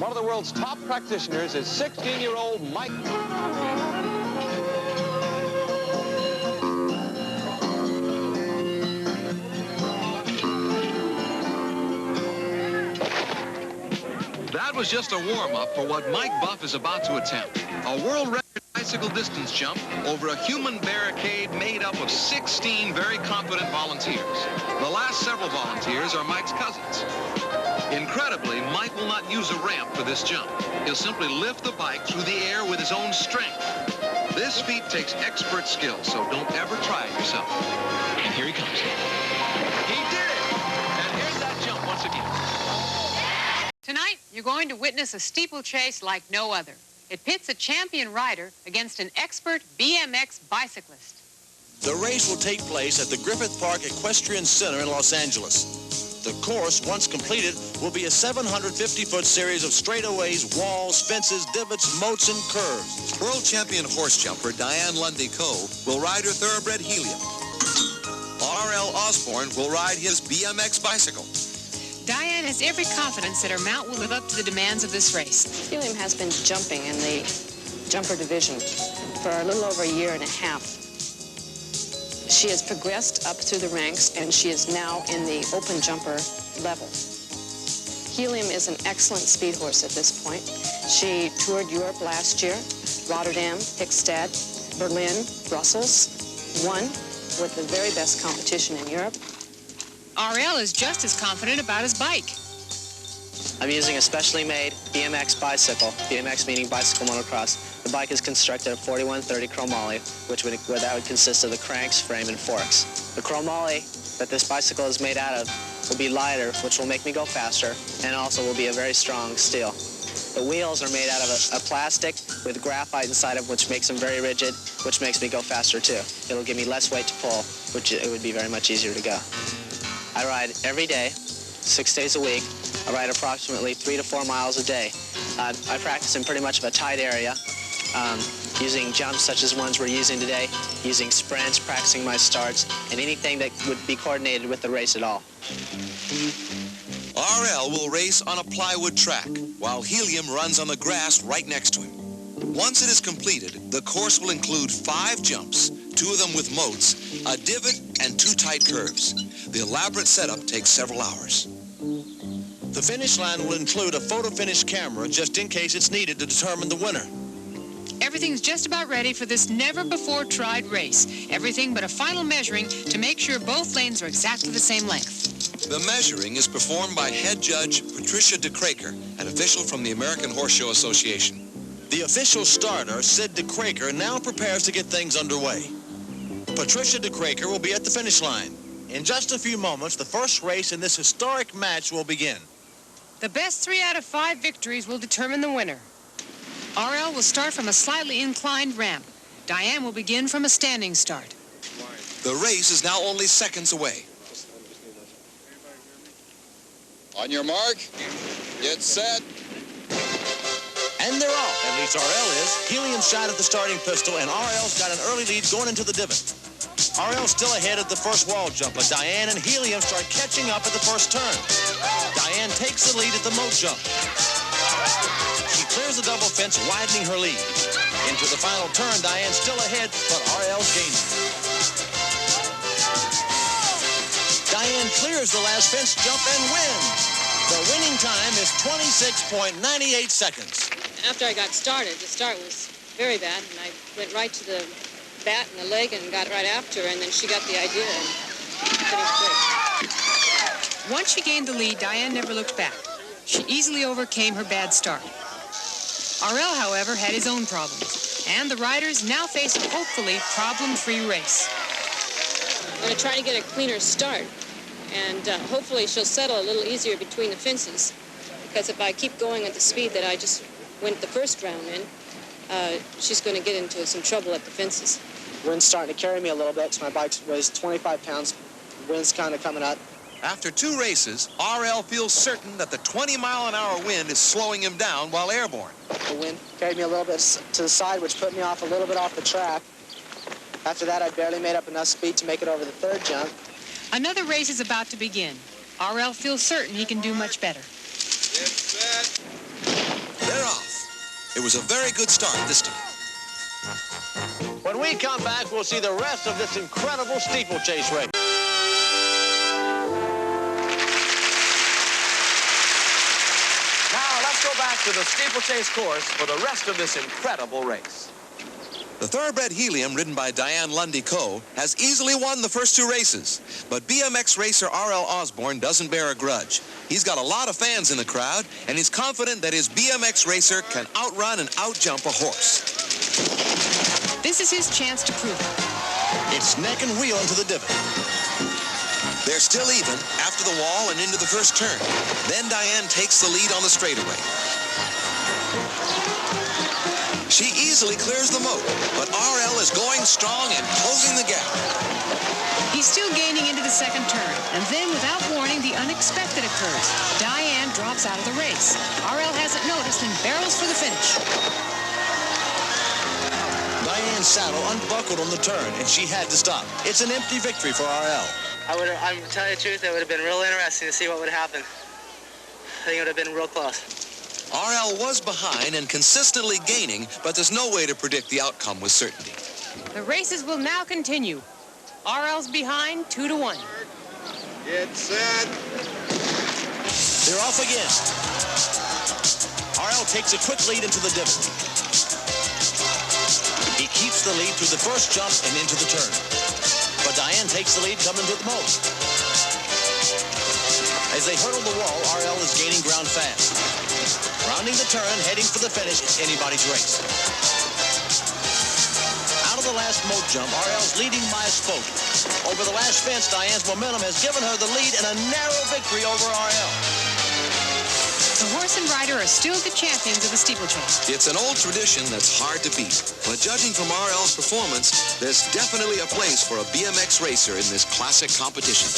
One of the world's top practitioners is 16-year-old Mike. That was just a warm-up for what Mike Buff is about to attempt. A world record bicycle distance jump over a human barricade made up of 16 very confident volunteers. The last several volunteers are Mike's cousins. Incredibly, Mike will not use a ramp for this jump. He'll simply lift the bike through the air with his own strength. This feat takes expert skill, so don't ever try it yourself. And here he comes. He did it! And here's that jump once again. Tonight, you're going to witness a steeplechase like no other. It pits a champion rider against an expert BMX bicyclist. The race will take place at the Griffith Park Equestrian Center in Los Angeles. The course, once completed, will be a 750-foot series of straightaways, walls, fences, divots, moats, and curves. World champion horse jumper Diane Lundy-Coe will ride her thoroughbred Helium. RL Osborn will ride his BMX bicycle. Diane has every confidence that her mount will live up to the demands of this race. Helium has been jumping in the jumper division for a little over a year and a half. She has progressed up through the ranks, and she is now in the open jumper level. Helium is an excellent speed horse at this point. She toured Europe last year, Rotterdam, Hickstad, Berlin, Brussels, won with the very best competition in Europe. RL is just as confident about his bike. I'm using a specially made BMX bicycle, BMX meaning bicycle motocross. The bike is constructed of 4130 chromoly, that would consist of the cranks, frame, and forks. The chromoly that this bicycle is made out of will be lighter, which will make me go faster, and also will be a very strong steel. The wheels are made out of a plastic with graphite inside of which makes them very rigid, which makes me go faster too. It'll give me less weight to pull, which it would be very much easier to go. I ride every day, 6 days a week. I ride approximately 3 to 4 miles a day. I practice in pretty much of a tight area, using jumps such as ones we're using today, using sprints, practicing my starts, and anything that would be coordinated with the race at all. RL will race on a plywood track, while Helium runs on the grass right next to him. Once it is completed, the course will include 5 jumps, 2 of them with moats, a divot, and 2 tight curves. The elaborate setup takes several hours. The finish line will include a photo finish camera just in case it's needed to determine the winner. Everything's just about ready for this never-before-tried race. Everything but a final measuring to make sure both lanes are exactly the same length. The measuring is performed by head judge Patricia DeCraker, an official from the American Horse Show Association. The official starter, Sid DeCraker, now prepares to get things underway. Patricia DeCraker will be at the finish line. In just a few moments, the first race in this historic match will begin. The best 3 out of 5 victories will determine the winner. RL will start from a slightly inclined ramp. Diane will begin from a standing start. The race is now only seconds away. On your mark, get set. And they're off, at least RL is. Helium shot at the starting pistol, and RL's got an early lead going into the divot. RL's still ahead at the first wall jump, but Diane and Helium start catching up at the first turn. Diane takes the lead at the moat jump. She clears the double fence, widening her lead. Into the final turn, Diane's still ahead, but RL's gaining. Diane clears the last fence jump and wins. The winning time is 26.98 seconds. After I got started, the start was very bad, and I went right to the bat and the leg and got right after her, and then she got the idea and finished quick. Once she gained the lead, Diane never looked back. She easily overcame her bad start. RL, however, had his own problems, and the riders now face a hopefully problem-free race. I'm going to try to get a cleaner start, and hopefully she'll settle a little easier between the fences, because if I keep going at the speed that I just went the first round in, she's going to get into some trouble at the fences. Wind's starting to carry me a little bit, so my bike weighs 25 pounds. Wind's kind of coming up. After 2 races, RL feels certain that the 20-mile-an-hour wind is slowing him down while airborne. The wind carried me a little bit to the side, which put me off a little bit off the track. After that, I barely made up enough speed to make it over the 3rd jump. Another race is about to begin. RL feels certain he can do much better. Get set. It was a very good start this time. When we come back, we'll see the rest of this incredible steeplechase race. Now, let's go back to the steeplechase course for the rest of this incredible race. The thoroughbred Helium, ridden by Diane Lundy-Coe, has easily won the first two races. But BMX racer RL Osborn doesn't bear a grudge. He's got a lot of fans in the crowd, and he's confident that his BMX racer can outrun and outjump a horse. This is his chance to prove it. It's neck and wheel into the divot. They're still even after the wall and into the first turn. Then Diane takes the lead on the straightaway. She easily clears the moat, but RL is going strong and closing the gap. He's still gaining into the second turn, and then without warning, the unexpected occurs. Diane drops out of the race. RL hasn't noticed and barrels for the finish. Diane's saddle unbuckled on the turn, and she had to stop. It's an empty victory for RL. I'm telling you the truth, it would have been real interesting to see what would happen. I think it would have been real close. RL was behind and consistently gaining, but there's no way to predict the outcome with certainty. The races will now continue. RL's behind 2-1. Get set. They're off again. RL takes a quick lead into the divot. He keeps the lead through the first jump and into the turn. But Diane takes the lead coming to the moat. As they hurdle the wall, RL is gaining ground fast. Rounding the turn, heading for the finish, it's anybody's race. Out of the last moat jump, RL's leading by a spoke. Over the last fence, Diane's momentum has given her the lead and a narrow victory over RL. The horse and rider are still the champions of the steeplechase. It's an old tradition that's hard to beat, but judging from RL's performance, there's definitely a place for a BMX racer in this classic competition.